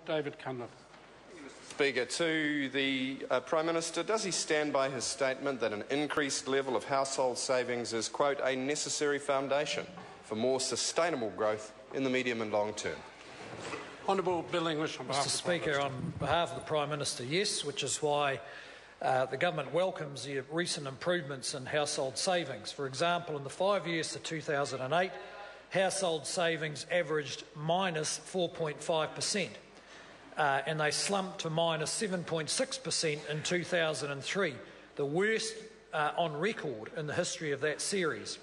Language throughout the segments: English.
David Cunliffe. Speaker, to the Prime Minister, does he stand by his statement that an increased level of household savings is, quote, a necessary foundation for more sustainable growth in the medium and long term? Honourable Bill English on behalf of the Prime Minister. Mr. Speaker, on behalf of the Prime Minister, yes, which is why the Government welcomes the recent improvements in household savings. For example, in the 5 years to 2008, household savings averaged minus 4.5%. And they slumped to minus 7.6% in 2003, the worst on record in the history of that series.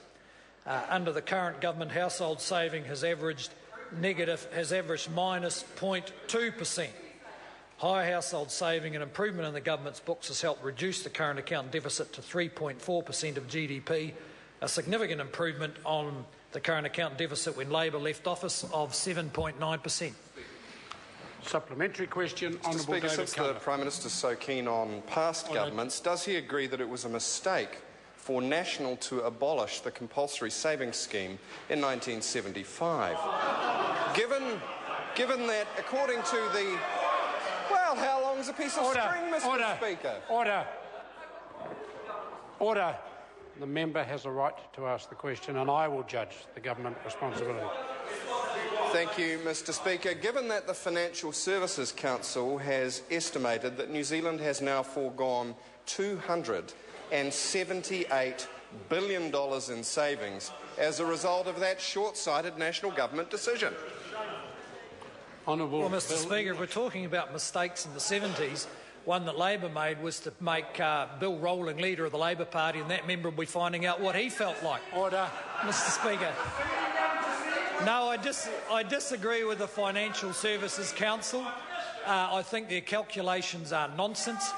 Under the current government, household saving has averaged minus 0.2%. Higher household saving and improvement in the government's books has helped reduce the current account deficit to 3.4% of GDP, a significant improvement on the current account deficit when Labor left office of 7.9%. Supplementary question, Honourable Speaker, David since Cunliffe. the Prime Minister is so keen on past governments, does he agree that it was a mistake for National to abolish the compulsory savings scheme in 1975? Given that, according to the... Well, how long's a piece of string, Mr. Speaker? Order. The member has a right to ask the question, and I will judge the government responsibility. Thank you, Mr. Speaker. Given that the Financial Services Council has estimated that New Zealand has now foregone $278 billion in savings as a result of that short-sighted national government decision. Honourable Well, Mr. Speaker, if we're talking about mistakes in the 70s, one that Labor made was to make Bill Rowling leader of the Labor Party, and that member will be finding out what he felt like. Order. Mr. Speaker. No, I disagree with the Financial Services Council. I think their calculations are nonsense,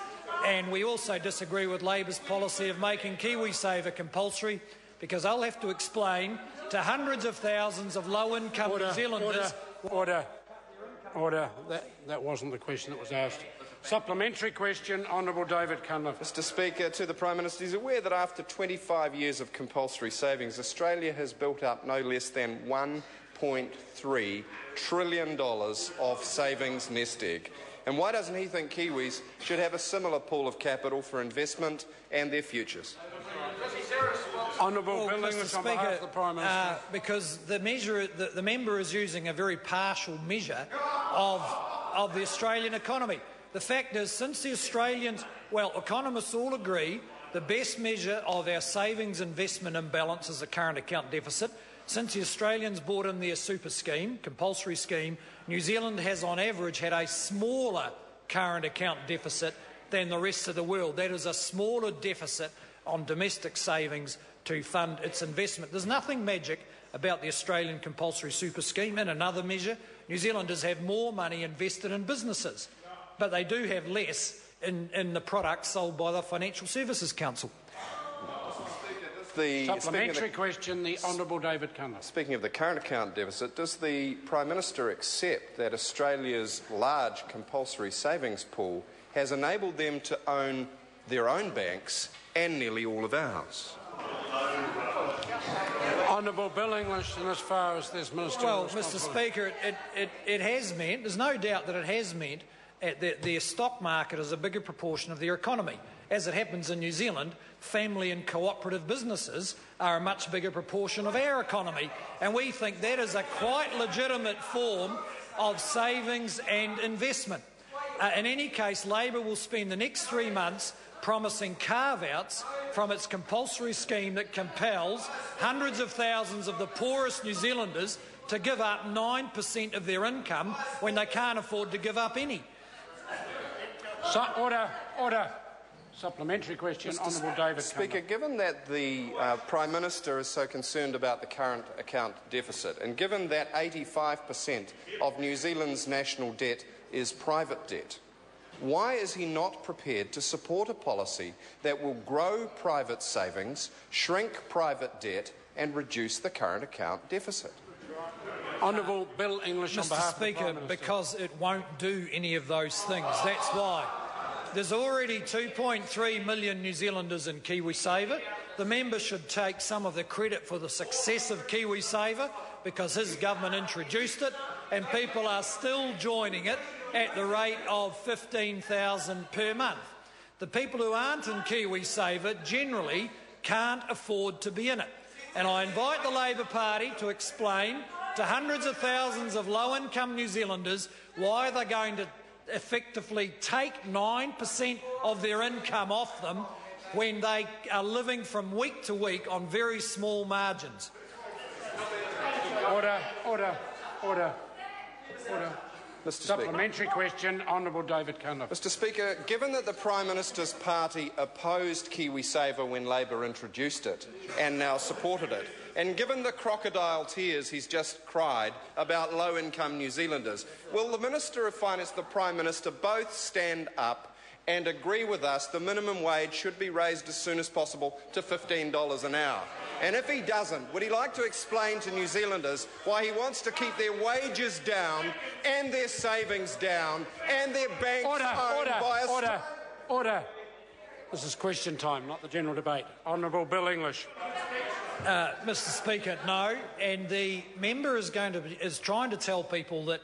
and we also disagree with Labor's policy of making KiwiSaver compulsory, because I'll have to explain to hundreds of thousands of low-income New Zealanders... Order. That wasn't the question that was asked. Supplementary question, Honourable David Cunliffe. Mr. Speaker, to the Prime Minister, he's aware that after 25 years of compulsory savings, Australia has built up no less than $1.3 trillion of savings nest egg. And why doesn't he think Kiwis should have a similar pool of capital for investment and their futures? Honourable Bill English on behalf of the Prime Minister. Because the member is using a very partial measure of the Australian economy. The fact is, since the Australians, well, economists all agree, the best measure of our savings investment imbalance is the current account deficit. Since the Australians brought in their super scheme, compulsory scheme, New Zealand has on average had a smaller current account deficit than the rest of the world. That is a smaller deficit on domestic savings to fund its investment. There's nothing magic about the Australian compulsory super scheme. In another measure, New Zealanders have more money invested in businesses, but they do have less in the products sold by the Financial Services Council. Supplementary question, the Honourable David Cunliffe. Speaking of the current account deficit, does the Prime Minister accept that Australia's large compulsory savings pool has enabled them to own their own banks and nearly all of ours? Honourable Bill English, and as far as this Minister... Well, Mr. Speaker, it has meant, there's no doubt that it has meant, their stock market is a bigger proportion of their economy. As it happens in New Zealand, family and cooperative businesses are a much bigger proportion of our economy, and we think that is a quite legitimate form of savings and investment. In any case, Labor will spend the next 3 months promising carve-outs from its compulsory scheme that compels hundreds of thousands of the poorest New Zealanders to give up 9% of their income when they can't afford to give up any. Order. Supplementary question, Honourable David Speaker, Cunliffe. given that the Prime Minister is so concerned about the current account deficit, and given that 85% of New Zealand's national debt is private debt, why is he not prepared to support a policy that will grow private savings, shrink private debt and reduce the current account deficit? Honourable Bill English on behalf Mr. Speaker, of the Prime Minister. because it won't do any of those things. That's why. There's already 2.3 million New Zealanders in KiwiSaver. The member should take some of the credit for the success of KiwiSaver because his government introduced it. and people are still joining it at the rate of $15,000 per month. The people who aren't in KiwiSaver generally can't afford to be in it. And I invite the Labor Party to explain to hundreds of thousands of low-income New Zealanders why they're going to effectively take 9% of their income off them when they are living from week to week on very small margins. Order, order, order, order. Mr. Supplementary question, Honourable David Cunliffe. Mr. Speaker, given that the Prime Minister's party opposed KiwiSaver when Labor introduced it and now supported it, and given the crocodile tears he's just cried about low-income New Zealanders, will the Minister of Finance, the Prime Minister, both stand up and agree with us the minimum wage should be raised as soon as possible to $15 an hour? And if he doesn't, would he like to explain to New Zealanders why he wants to keep their wages down and their savings down and their banks owned by a... Order. This is question time, not the general debate. Honourable Bill English. Mr. Speaker, no. And the member is trying to tell people that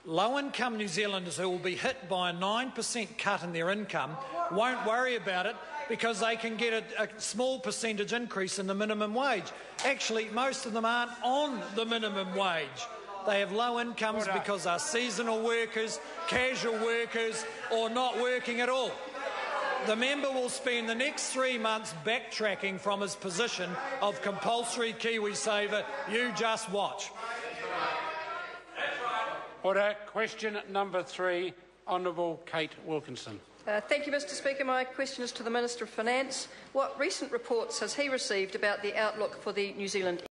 low-income New Zealanders who will be hit by a 9% cut in their income won't worry about it because they can get a small percentage increase in the minimum wage. Actually, most of them aren't on the minimum wage. They have low incomes because they're seasonal workers, casual workers, or not working at all. The member will spend the next 3 months backtracking from his position of compulsory KiwiSaver. You just watch. Order. Question number 3, Honourable Kate Wilkinson. Thank you, Mr. Speaker. My question is to the Minister of Finance. What recent reports has he received about the outlook for the New Zealand